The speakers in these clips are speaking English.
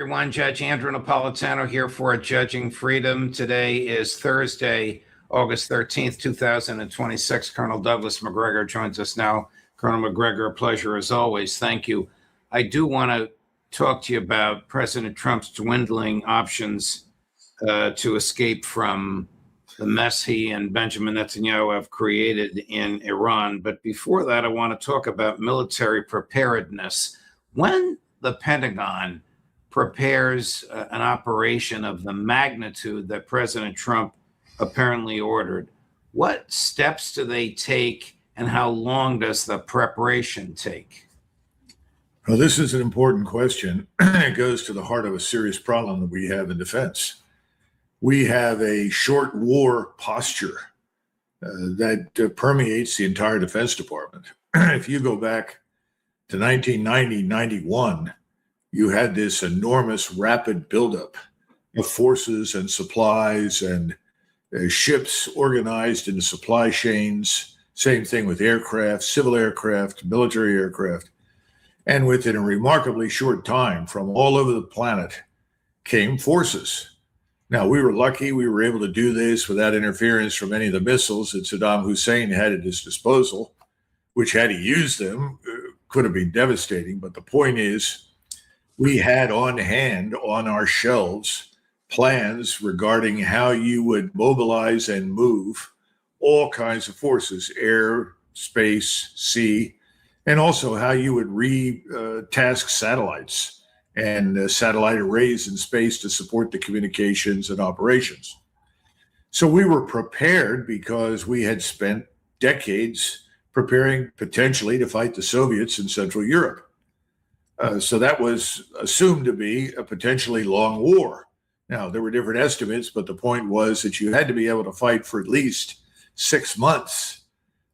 Everyone, Judge Andrew Napolitano here for Judging Freedom. Today is Thursday, August 13th, 2026. Colonel Douglas Macgregor joins us now. Colonel Macgregor, a pleasure as always. Thank you. I do want to talk to you about President Trump's dwindling options to escape from the mess he and Benjamin Netanyahu have created in Iran. But before that, I want to talk about military preparedness. When the Pentagon prepares an operation of the magnitude that President Trump apparently ordered, what steps do they take and how long does the preparation take? Well, this is an important question. It goes to the heart of a serious problem that we have in defense. We have a short war posture that permeates the entire Defense Department. If you go back to 1990, 91, you had this enormous rapid buildup of forces and supplies and ships organized into supply chains. Same thing with aircraft, civil aircraft, military aircraft. And within a remarkably short time, from all over the planet came forces. Now, we were lucky we were able to do this without interference from any of the missiles that Saddam Hussein had at his disposal, which, had he used them, could have been devastating. But the point is, we had on hand, on our shelves, plans regarding how you would mobilize and move all kinds of forces, air, space, sea, and also how you would re-task satellites and satellite arrays in space to support the communications and operations. So we were prepared because we had spent decades preparing potentially to fight the Soviets in Central Europe. So that was assumed to be a potentially long war. Now, there were different estimates, but the point was that you had to be able to fight for at least 6 months,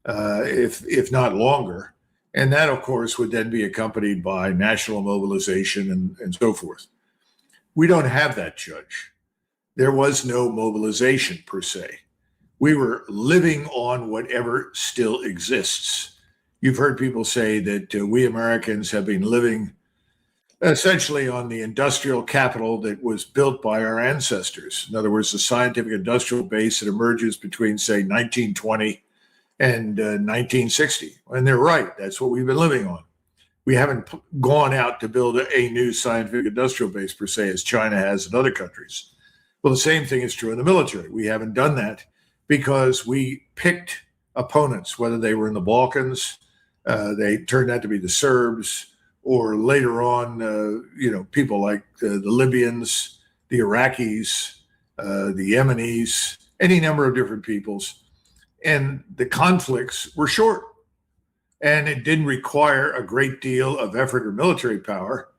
if not longer. And that, of course, would then be accompanied by national mobilization and so forth. We don't have that, Judge. There was no mobilization per se. We were living on whatever still exists. You've heard people say that we Americans have been living essentially on the industrial capital that was built by our ancestors. In other words, the scientific industrial base that emerges between, say, 1920 and 1960. And they're right. That's what we've been living on. We haven't gone out to build a new scientific industrial base per se, as China has in other countries. Well, the same thing is true in the military. We haven't done that because we picked opponents, whether they were in the Balkans, they turned out to be the Serbs, or later on, people like the Libyans, the Iraqis, the Yemenis, any number of different peoples. And the conflicts were short. And it didn't require a great deal of effort or military power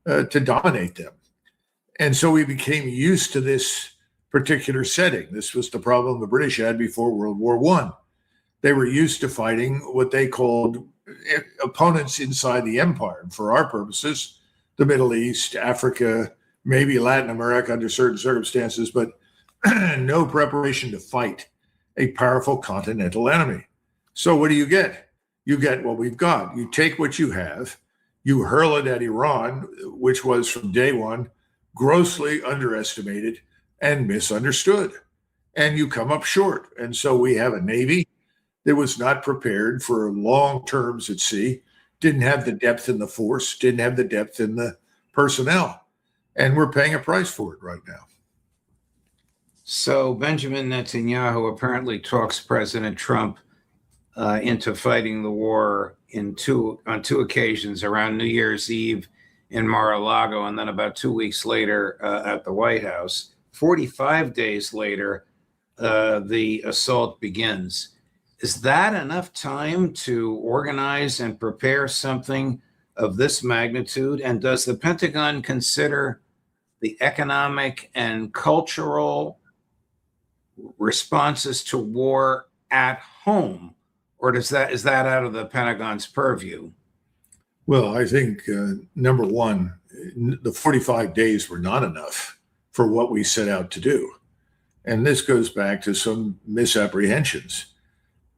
to dominate them. And so we became used to this particular setting. This was the problem the British had before World War I. They were used to fighting what they called opponents inside the empire. And for our purposes, the Middle East, Africa, maybe Latin America under certain circumstances, but no preparation to fight a powerful continental enemy. So what do you get? You get what we've got. You take what you have, you hurl it at Iran, which was from day one grossly underestimated and misunderstood, and you come up short. And so we have a Navy that was not prepared for long terms at sea, didn't have the depth in the force, didn't have the depth in the personnel. And we're paying a price for it right now. So Benjamin Netanyahu apparently talks President Trump into fighting the war on two occasions, around New Year's Eve in Mar-a-Lago, and then about 2 weeks later at the White House. 45 days later, the assault begins. Is that enough time to organize and prepare something of this magnitude? And does the Pentagon consider the economic and cultural responses to war at home, or is that out of the Pentagon's purview? Well, I think, number one, the 45 days were not enough for what we set out to do. And this goes back to some misapprehensions.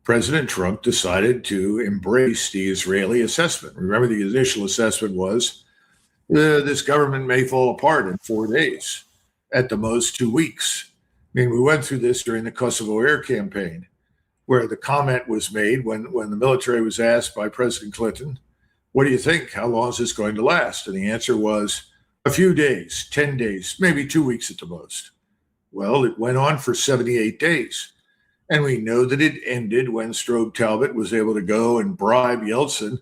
President Trump decided to embrace the Israeli assessment. Remember, the initial assessment was, this government may fall apart in 4 days, at the most 2 weeks. I mean, we went through this during the Kosovo air campaign, where the comment was made when the military was asked by President Clinton, what do you think? How long is this going to last? And the answer was a few days, 10 days, maybe 2 weeks at the most. Well, it went on for 78 days. And we know that it ended when Strobe Talbot was able to go and bribe Yeltsin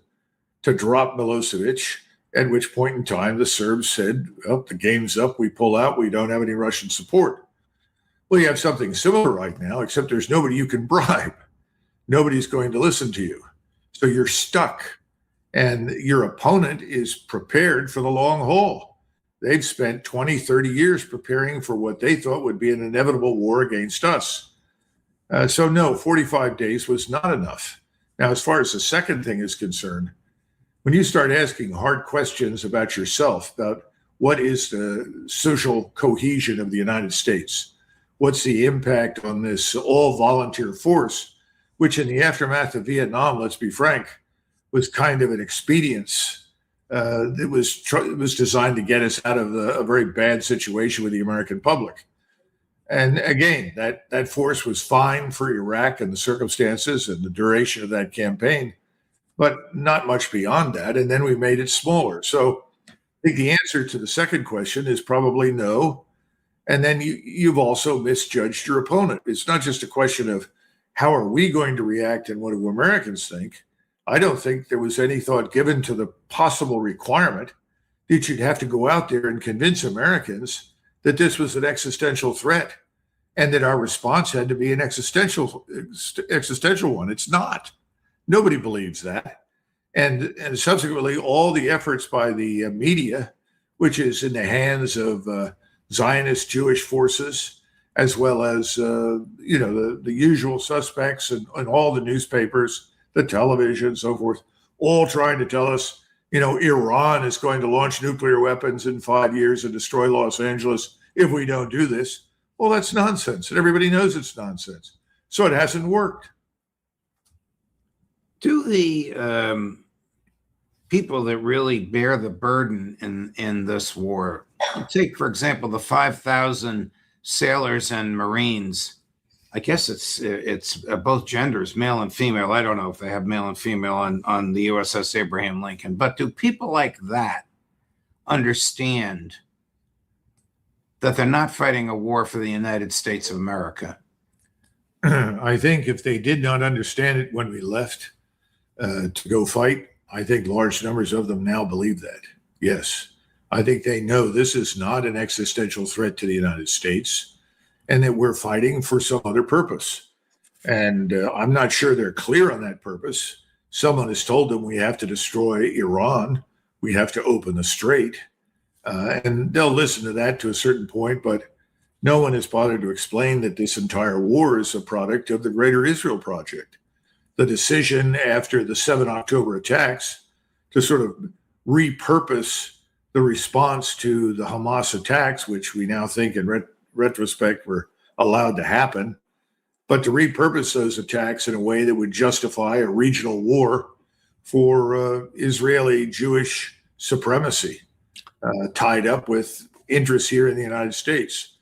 to drop Milosevic, at which point in time the Serbs said, well, the game's up, we pull out, we don't have any Russian support. Well, you have something similar right now, except there's nobody you can bribe. Nobody's going to listen to you. So you're stuck. And your opponent is prepared for the long haul. They've spent 20, 30 years preparing for what they thought would be an inevitable war against us. So no, 45 days was not enough. Now, as far as the second thing is concerned, when you start asking hard questions about yourself, about what is the social cohesion of the United States, what's the impact on this all-volunteer force, which in the aftermath of Vietnam, let's be frank, was kind of an expedience. It was designed to get us out of a very bad situation with the American public. And again, that force was fine for Iraq and the circumstances and the duration of that campaign, but not much beyond that. And then we made it smaller. So I think the answer to the second question is probably no. And then you've also misjudged your opponent. It's not just a question of how are we going to react and what do Americans think. I don't think there was any thought given to the possible requirement that you'd have to go out there and convince Americans that this was an existential threat and that our response had to be an existential one. It's not. Nobody believes that. And subsequently, all the efforts by the media, which is in the hands of Zionist Jewish forces, as well as the usual suspects and all the newspapers, the television, so forth, all trying to tell us, Iran is going to launch nuclear weapons in 5 years and destroy Los Angeles if we don't do this. Well, that's nonsense, and everybody knows it's nonsense. So it hasn't worked. Do the people that really bear the burden in this war, take, for example, the 5,000 sailors and Marines, I guess it's both genders, male and female. I don't know if they have male and female on the USS Abraham Lincoln, but do people like that understand that they're not fighting a war for the United States of America? I think if they did not understand it when we left to go fight, I think large numbers of them now believe that. Yes, I think they know this is not an existential threat to the United States, and that we're fighting for some other purpose. And I'm not sure they're clear on that purpose. Someone has told them we have to destroy Iran. We have to open the strait. And they'll listen to that to a certain point, but no one has bothered to explain that this entire war is a product of the Greater Israel Project. The decision after the 7 October attacks to sort of repurpose the response to the Hamas attacks, which we now think in retrospect were allowed to happen, but to repurpose those attacks in a way that would justify a regional war for Israeli Jewish supremacy, tied up with interests here in the United States.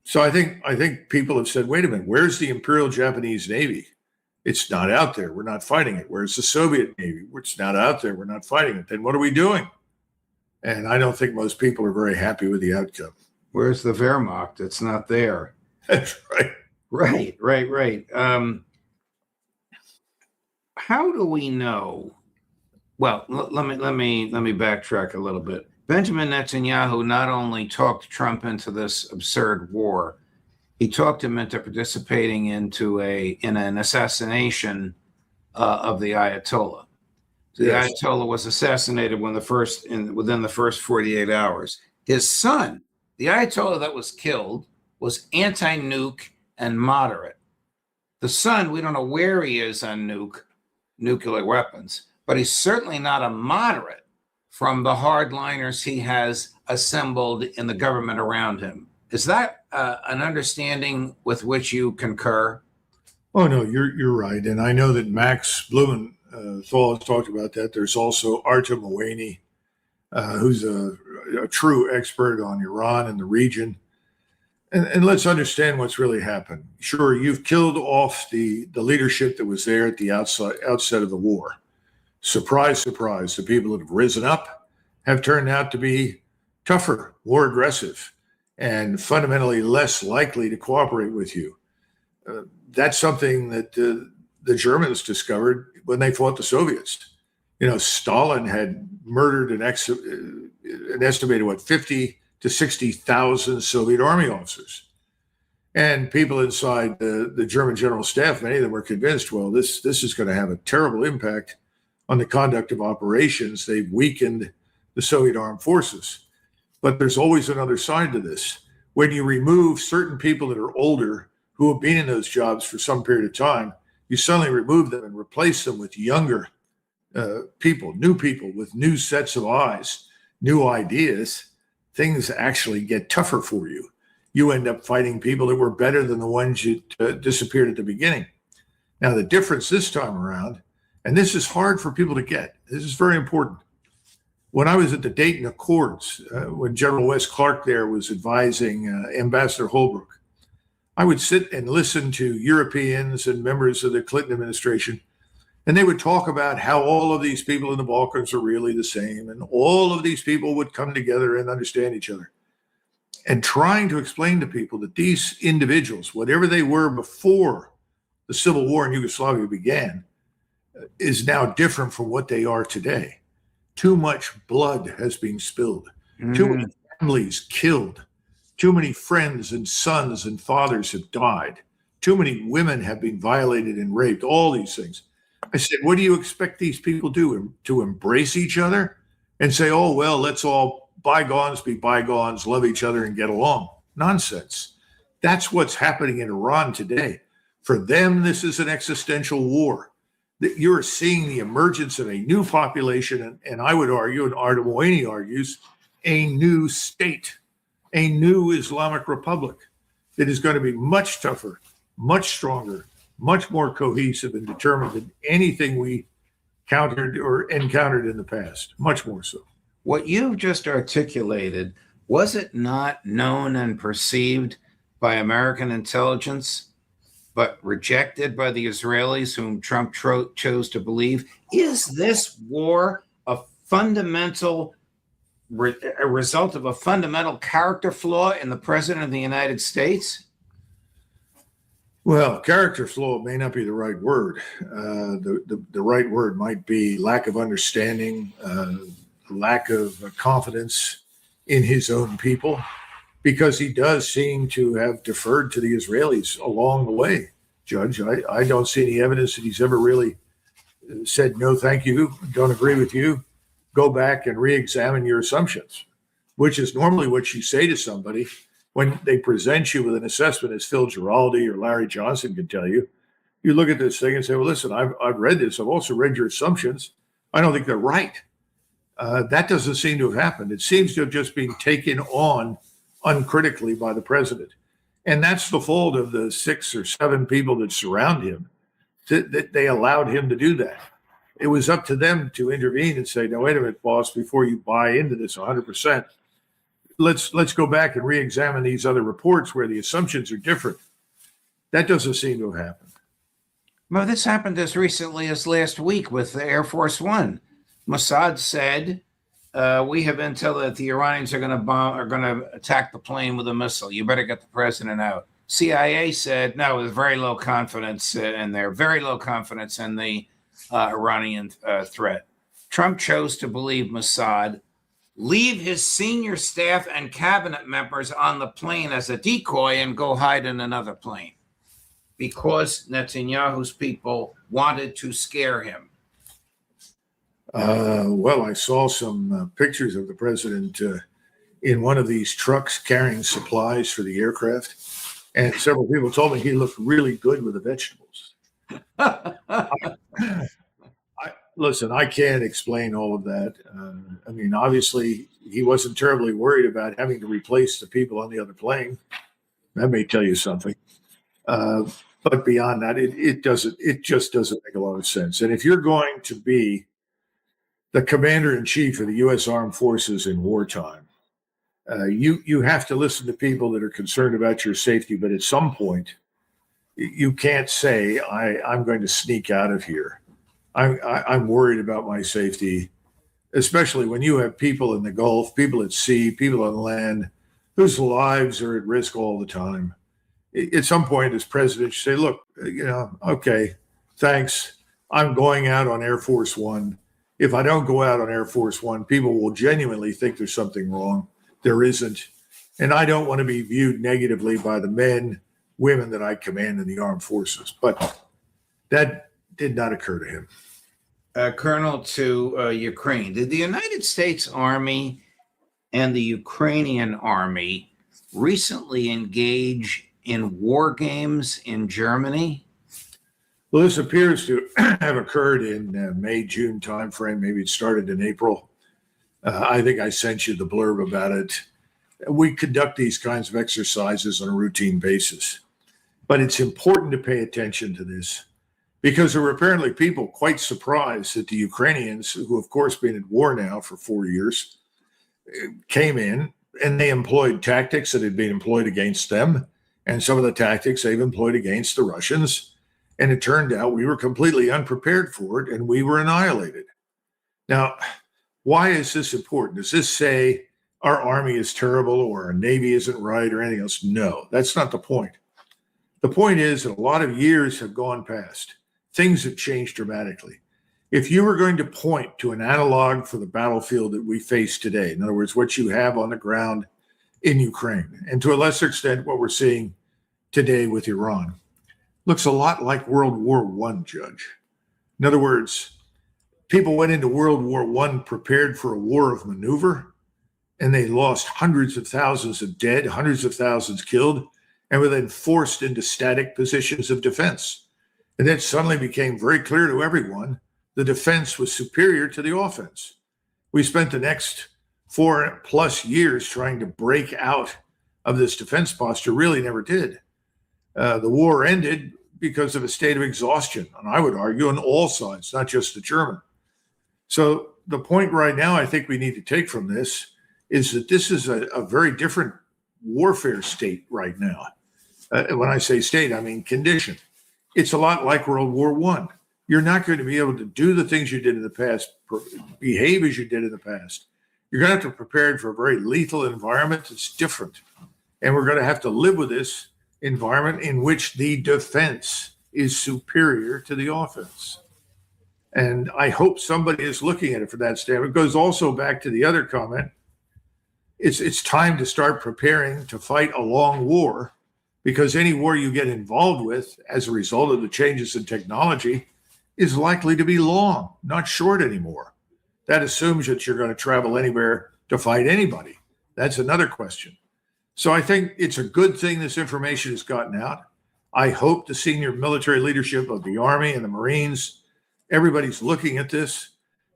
So I think people have said, wait a minute, where's the Imperial Japanese Navy? It's not out there. We're not fighting it. Where's the Soviet Navy? It's not out there. We're not fighting it. Then what are we doing? And I don't think most people are very happy with the outcome. Where's the Wehrmacht? It's not there. That's right. Right. How do we know? Well, let me backtrack a little bit. Benjamin Netanyahu not only talked Trump into this absurd war, he talked him into participating in an assassination of the Ayatollah. The Yes. Ayatollah was assassinated within the first 48 hours. His son, the Ayatollah that was killed, was anti-nuke and moderate. The son, we don't know where he is on nuclear weapons, but he's certainly not a moderate from the hardliners he has assembled in the government around him. Is that an understanding with which you concur? Oh, no, you're right. And I know that Max Blumenthal has talked about that. There's also Artem Moweni, who's a true expert on Iran and the region. And let's understand what's really happened. Sure, you've killed off the leadership that was there at the outset of the war. Surprise, surprise, the people that have risen up have turned out to be tougher, more aggressive, and fundamentally less likely to cooperate with you. That's something that the Germans discovered when they fought the Soviets. Stalin had murdered an estimated 50 to 60,000 Soviet army officers. And people inside the German general staff, many of them were convinced, well, this is going to have a terrible impact on the conduct of operations. They've weakened the Soviet armed forces. But there's always another side to this. When you remove certain people that are older who have been in those jobs for some period of time, you suddenly remove them and replace them with younger people, new people with new sets of eyes, new ideas. Things actually get tougher for you. You end up fighting people that were better than the ones you disappeared at the beginning. Now, the difference this time around, and this is hard for people to get, this is very important. When I was at the Dayton Accords, when General Wes Clark there was advising Ambassador Holbrooke, I would sit and listen to Europeans and members of the Clinton administration, and they would talk about how all of these people in the Balkans are really the same, and all of these people would come together and understand each other. And trying to explain to people that these individuals, whatever they were before the civil war in Yugoslavia began, is now different from what they are today. Too much blood has been spilled. Too many families killed. Too many friends and sons and fathers have died. Too many women have been violated and raped, all these things. I said, what do you expect these people to embrace each other and say, oh, well, let's all bygones be bygones, love each other and get along? Nonsense. That's what's happening in Iran today. For them, this is an existential war. That you're seeing the emergence of a new population, and I would argue, and Arda Moini argues, a new state, a new Islamic Republic that is going to be much tougher, much stronger, much more cohesive and determined than anything we encountered in the past, much more so. What you've just articulated, was it not known and perceived by American intelligence, but rejected by the Israelis, whom Trump chose to believe? Is this war a result of a fundamental character flaw in the President of the United States? Well, character flaw may not be the right word. The right word might be lack of understanding, lack of confidence in his own people, because he does seem to have deferred to the Israelis along the way, Judge. I don't see any evidence that he's ever really said, no, thank you, don't agree with you, go back and re-examine your assumptions, which is normally what you say to somebody when they present you with an assessment, as Phil Giraldi or Larry Johnson can tell you. You look at this thing and say, well, listen, I've read this. I've also read your assumptions. I don't think they're right. That doesn't seem to have happened. It seems to have just been taken on uncritically by the president. And that's the fault of the 6 or 7 people that surround him, that they allowed him to do that. It was up to them to intervene and say, no, wait a minute, boss, before you buy into this 100%, let's go back and re-examine these other reports where the assumptions are different. That doesn't seem to have happened. Well, this happened as recently as last week with the Air Force One. Mossad said, we have intel that the Iranians are going to attack the plane with a missile. You better get the president out. CIA said, no, there's very low confidence in there, very low confidence in the Iranian threat. Trump chose to believe Mossad, leave his senior staff and cabinet members on the plane as a decoy and go hide in another plane because Netanyahu's people wanted to scare him. Well, I saw some pictures of the president in one of these trucks carrying supplies for the aircraft, and several people told me he looked really good with the vegetables. Listen, I can't explain all of that. I mean, obviously, he wasn't terribly worried about having to replace the people on the other plane. That may tell you something. But beyond that, it just doesn't make a lot of sense. And if you're going to be the commander-in-chief of the U.S. Armed Forces in wartime. You have to listen to people that are concerned about your safety, but at some point, you can't say, I'm going to sneak out of here. I'm worried about my safety, especially when you have people in the Gulf, people at sea, people on land, whose lives are at risk all the time. At some point, as president, you say, look, okay, thanks. I'm going out on Air Force One. If I don't go out on Air Force One, people will genuinely think there's something wrong. There isn't. And I don't want to be viewed negatively by the men, women that I command in the armed forces. But that did not occur to him. Colonel, to Ukraine, did the United States Army and the Ukrainian Army recently engage in war games in Germany? Well, this appears to have occurred in May, June timeframe. Maybe it started in April. I think I sent you the blurb about it. We conduct these kinds of exercises on a routine basis. But it's important to pay attention to this because there were apparently people quite surprised that the Ukrainians, who of course been at war now for 4 years, came in and they employed tactics that had been employed against them, and some of the tactics they've employed against the Russians. And it turned out we were completely unprepared for it, and we were annihilated. Now, why is this important? Does this say our army is terrible or our navy isn't right or anything else? No, that's not the point. The point is that a lot of years have gone past. Things have changed dramatically. If you were going to point to an analog for the battlefield that we face today, in other words, what you have on the ground in Ukraine, and to a lesser extent, what we're seeing today with Iran, looks a lot like World War I, Judge. In other words, people went into World War I prepared for a war of maneuver, and they lost hundreds of thousands of dead, hundreds of thousands killed, and were then forced into static positions of defense. And then suddenly became very clear to everyone the defense was superior to the offense. We spent the next 4+ years trying to break out of this defense posture, really never did. The war ended because of a state of exhaustion, and I would argue on all sides, not just the German. So the point right now I think we need to take from this is that this is a very different warfare state right now. When I say state, I mean condition. It's a lot like World War I. You're not going to be able to do the things you did in the past, behave as you did in the past. You're going to have to prepare for a very lethal environment that's different. And we're going to have to live with this environment in which the defense is superior to the offense. And I hope somebody is looking at it from that standpoint. It goes also back to the other comment. It's time to start preparing to fight a long war, because any war you get involved with as a result of the changes in technology is likely to be long, not short anymore. That assumes that you're going to travel anywhere to fight anybody. That's another question. So I think it's a good thing this information has gotten out. I hope the senior military leadership of the Army and the Marines, everybody's looking at this,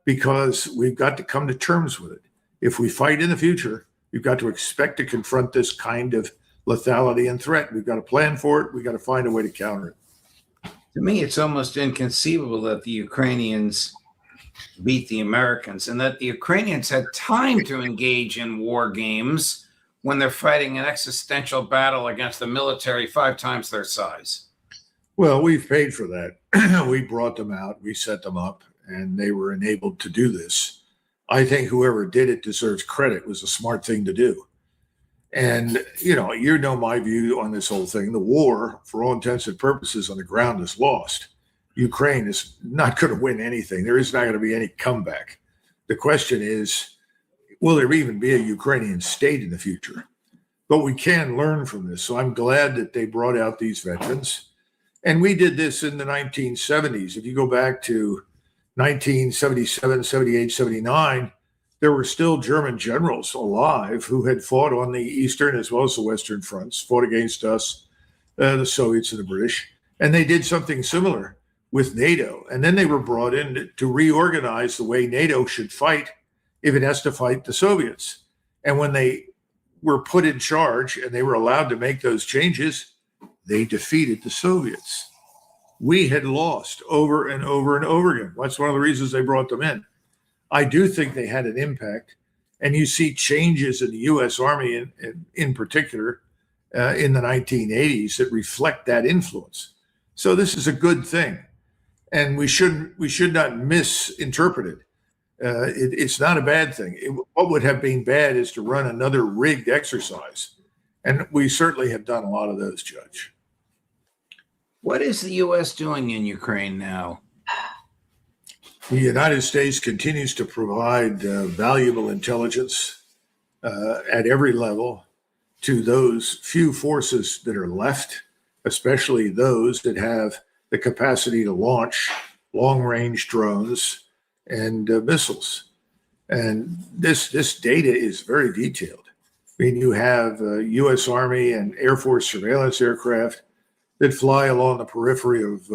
because we've got to come to terms with it. If we fight in the future, we've got to expect to confront this kind of lethality and threat. We've got to plan for it. We've got to find a way to counter it. To me, it's almost inconceivable that the Ukrainians beat the Americans and that the Ukrainians had time to engage in war games when they're fighting an existential battle against a military 5 times their size. Well, we've paid for that. We brought them out, we set them up, and they were enabled to do this. I think whoever did it deserves credit. It was a smart thing to do. And, you know my view on this whole thing. The war, for all intents and purposes, on the ground is lost. Ukraine is not going to win anything. There is not going to be any comeback. The question is, will there even be a Ukrainian state in the future? But we can learn from this. So I'm glad that they brought out these veterans. And we did this in the 1970s. If you go back to 1977, 78, 79, there were still German generals alive who had fought on the Eastern as well as the Western fronts, fought against us, the Soviets and the British. And they did something similar with NATO. And then they were brought in to reorganize the way NATO should fight if it has to fight the Soviets. And when they were put in charge and they were allowed to make those changes, they defeated the Soviets. We had lost over and over and over again. That's one of the reasons they brought them in. I do think they had an impact. And you see changes in the U.S. Army in particular in the 1980s that reflect that influence. So this is a good thing. And we should not misinterpret it. It's not a bad thing. What would have been bad is to run another rigged exercise. And we certainly have done a lot of those, Judge. What is the U.S. doing in Ukraine now? The United States continues to provide valuable intelligence at every level to those few forces that are left, especially those that have the capacity to launch long-range drones and missiles. And this data is very detailed. I mean, you have U.S. Army and Air Force surveillance aircraft that fly along the periphery of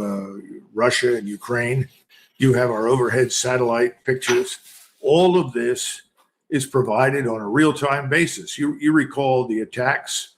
Russia and Ukraine. You have our overhead satellite pictures. All of this is provided on a real-time basis. You recall the attacks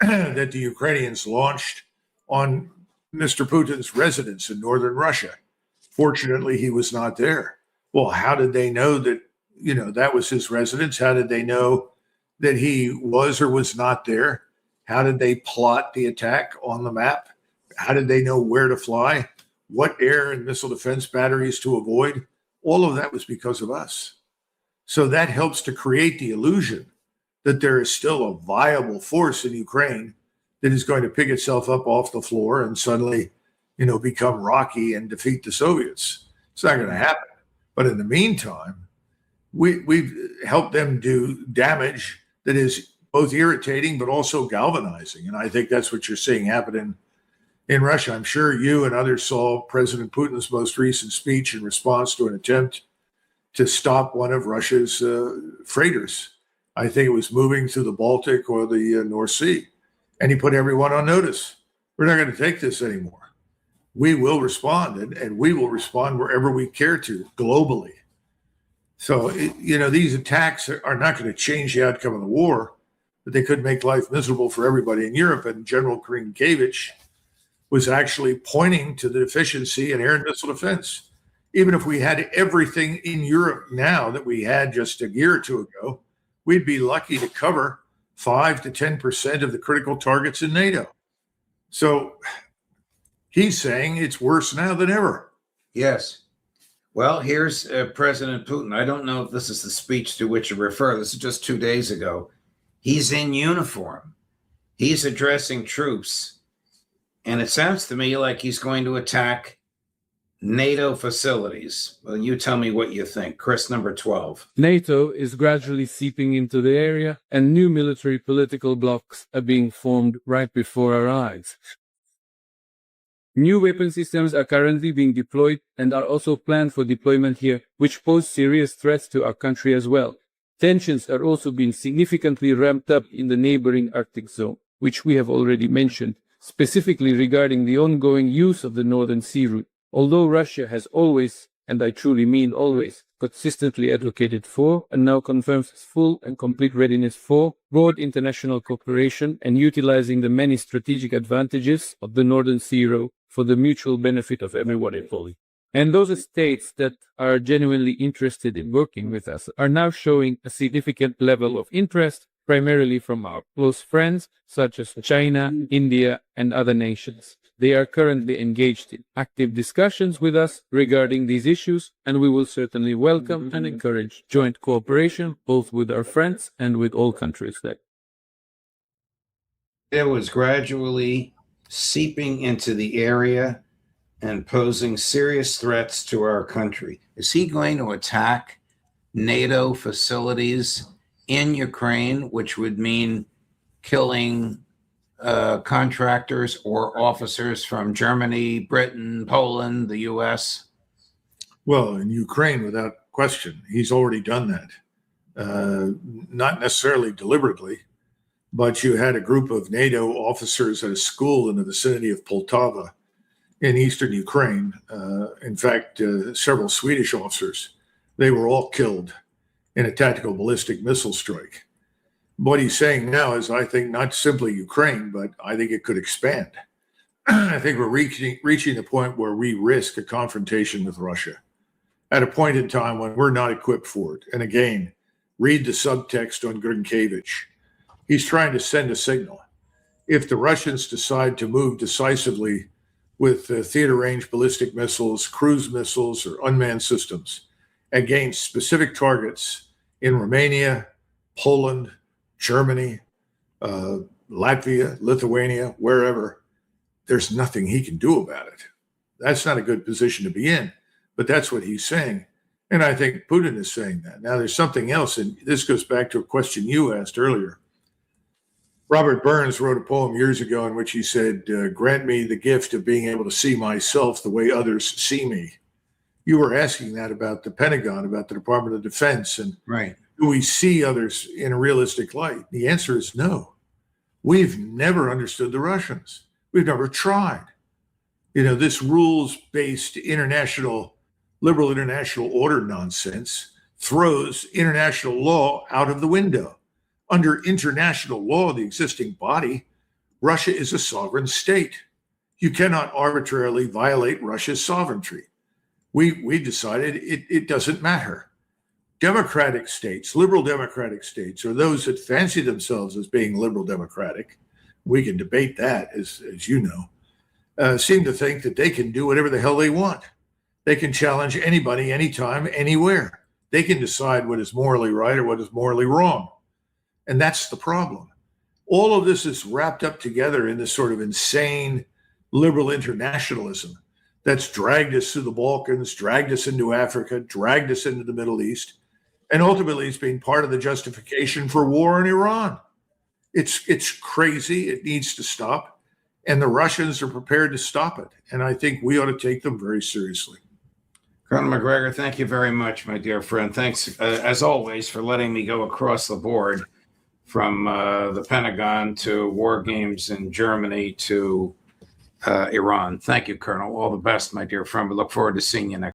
that the Ukrainians launched on Mr. Putin's residence in northern Russia. Fortunately, he was not there. Well, how did they know that, that was his residence? How did they know that he was or was not there? How did they plot the attack on the map? How did they know where to fly? What air and missile defense batteries to avoid? All of that was because of us. So that helps to create the illusion that there is still a viable force in Ukraine that is going to pick itself up off the floor and suddenly, become Rocky and defeat the Soviets. It's not going to happen. But in the meantime, we've helped them do damage that is both irritating but also galvanizing. And I think that's what you're seeing happen in Russia. I'm sure you and others saw President Putin's most recent speech in response to an attempt to stop one of Russia's freighters. I think it was moving through the Baltic or the North Sea. And he put everyone on notice. We're not going to take this anymore. We will respond, and we will respond wherever we care to globally. So, these attacks are not going to change the outcome of the war, but they could make life miserable for everybody in Europe. And General Krinkevich was actually pointing to the deficiency in air and missile defense. Even if we had everything in Europe now that we had just a year or two ago, we'd be lucky to cover 5 to 10% of the critical targets in NATO. So he's saying it's worse now than ever. Yes. Well, here's President Putin. I don't know if this is the speech to which you refer. This is just 2 days ago. He's in uniform. He's addressing troops. And it sounds to me like he's going to attack NATO facilities. Well, you tell me what you think. Chris, number 12. NATO is gradually seeping into the area, and new military political blocs are being formed right before our eyes. New weapon systems are currently being deployed and are also planned for deployment here, which pose serious threats to our country as well. Tensions are also being significantly ramped up in the neighboring Arctic zone, which we have already mentioned, specifically regarding the ongoing use of the Northern Sea route. Although Russia has always, and I truly mean always, consistently advocated for and now confirms its full and complete readiness for broad international cooperation and utilizing the many strategic advantages of the Northern Sea route for the mutual benefit of everyone involved. And those states that are genuinely interested in working with us are now showing a significant level of interest, primarily from our close friends such as China, India, and other nations. They are currently engaged in active discussions with us regarding these issues, and we will certainly welcome and encourage joint cooperation both with our friends and with all countries there. It was gradually seeping into the area and posing serious threats to our country. Is he going to attack NATO facilities in Ukraine, which would mean killing contractors or officers from Germany, Britain, Poland, the U.S.? Well, in Ukraine, without question, he's already done that. Not necessarily deliberately, but you had a group of NATO officers at a school in the vicinity of Poltava in eastern Ukraine. In fact, several Swedish officers, they were all killed in a tactical ballistic missile strike. What he's saying now is, I think, not simply Ukraine, but I think it could expand. I think we're reaching the point where we risk a confrontation with Russia. at a point in time when we're not equipped for it. And again, read the subtext on Grinkiewicz. He's trying to send a signal. If the Russians decide to move decisively with theater-range ballistic missiles, cruise missiles, or unmanned systems against specific targets in Romania, Poland, Germany, Latvia, Lithuania, wherever, there's nothing he can do about it. That's not a good position to be in, but that's what he's saying. And I think Putin is saying that. Now, there's something else, and this goes back to a question you asked earlier. Robert Burns wrote a poem years ago in which he said, grant me the gift of being able to see myself the way others see me. You were asking that about the Pentagon, about the Department of Defense, and Right. do we see others in a realistic light? The answer is no. We've never understood the Russians. We've never tried. You know, this rules-based liberal international order nonsense throws international law out of the window. Under international law, the existing body, Russia is a sovereign state. You cannot arbitrarily violate Russia's sovereignty. We decided it doesn't matter. Democratic states, liberal democratic states, or those that fancy themselves as being liberal democratic, we can debate that, as you know, seem to think that they can do whatever the hell they want. They can challenge anybody, anytime, anywhere. They can decide what is morally right or what is morally wrong. And that's the problem. All of this is wrapped up together in this sort of insane liberal internationalism that's dragged us through the Balkans, dragged us into Africa, dragged us into the Middle East, and ultimately it's been part of the justification for war in Iran. It's crazy. It needs to stop. And the Russians are prepared to stop it. And I think we ought to take them very seriously. Colonel Macgregor, thank you very much, my dear friend. Thanks, as always, for letting me go across the board from the Pentagon to war games in Germany to Iran. Thank you, Colonel. All the best, my dear friend. We look forward to seeing you next.